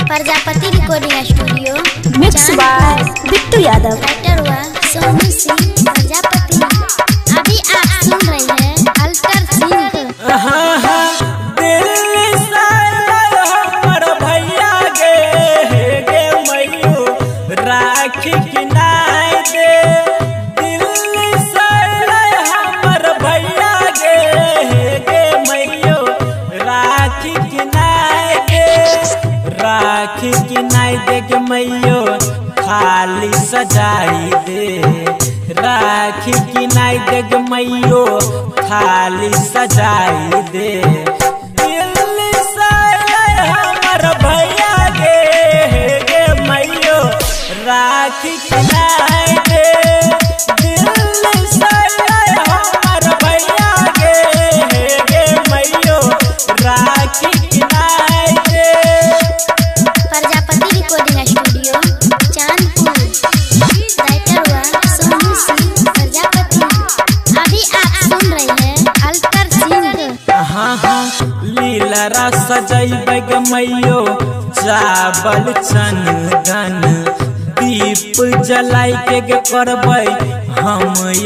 Prajapati recording studio mix by Bittu Yadav. Writer हुआ सोनू सिंह प्रजापति। अभी आप सुन रहे हैं अल्टर सिंह। राखी किनाय दे दिल्ली से हमर भैया गे मैयो राखी किनाय दे गे मैयो थाली सजाई दे राखी किनाय दे गे मैयो थाली सजाई दे दिल्ली से हमर भैया गे मैयो राखी किनाय दे दिल्ली से हमर भैया गे मैयो राखी किनाय दे। Prajapati recording studio Chandpur. Writer हुआ सोनू सिंह प्रजापति। अभी आप सुन रहे हैं अल्टर सिंह। लीलरा सजैबै गे मैयो चावल चंदन दीप जलाई के करबै हम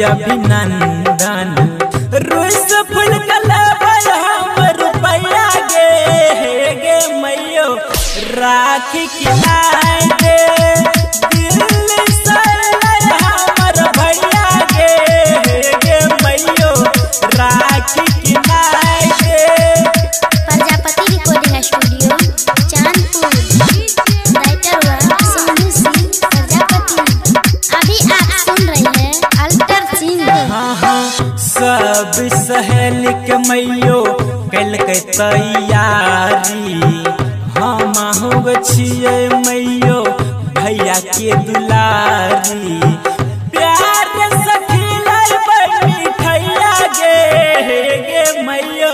अभिनंदन रुस फूल कलबै हम रुपैया गे मैयो राखी किनाय दे दिल्ली से हमर भैया गे मैयो राखी किनाय दे। Prajapati recording studio Chandpur. Writer हुआ सोनू सिंह प्रजापति। अभी आप सुन रहे हैं अल्टर सिंह। सब सहेली के मैयो कल के तैयारी हम हो छिए मैयो भैया के दुलारी प्यार सखी लाई मिठैया गे मैयो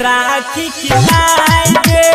राखी किनाय दे